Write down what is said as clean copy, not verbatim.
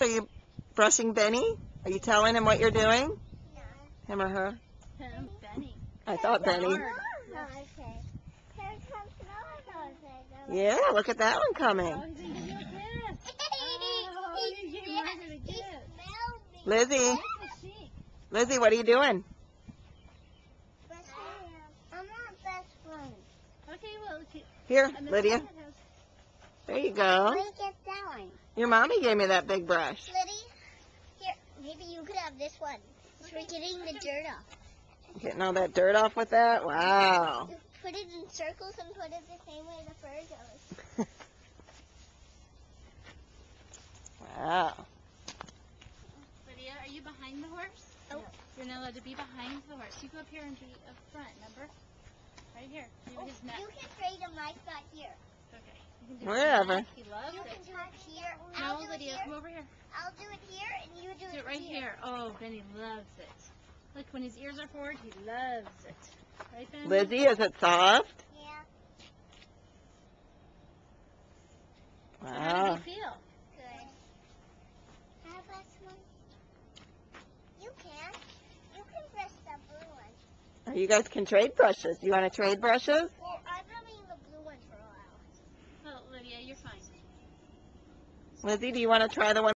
Are you brushing Benny? Are you telling him what you're doing? No. Him or her? Him, Benny. I thought Benny. Okay. Here comes Nose. Yeah, look at that one coming. Oh, he's gonna give you a kiss. Oh, you gave Margaret a kiss. Lizzie, That's a chic. Lizzie, what are you doing? I'm not best friend. Okay, well, Here, Lydia. There you go. Let me get that one. Your mommy gave me that big brush. Liddy, here, maybe you could have this one. For getting the dirt off. Getting all that dirt off with that? Wow. You put it in circles and put it the same way the fur goes. Wow. Lydia, are you behind the horse? Oh, you're not allowed to be behind the horse. You go up here and be up front, remember? Right here. Do his neck. You can trade him like that here. Okay. You can do Wherever. his neck. He loves You it. can do it here. No, I'll do it Lydia, here. come over here. I'll do it here, and you do Do it right here. Oh, Benny loves it. Look, when his ears are forward, he loves it. Right, Benny? Lizzie, is it soft? Yeah. How Wow. does he feel? Good. How about one? You can. You can brush the blue one. You guys can trade brushes. You want to trade brushes? Well, I'm rubbing the blue one for a while. Well, Lydia, you're fine. Lizzie, do you want to try the one?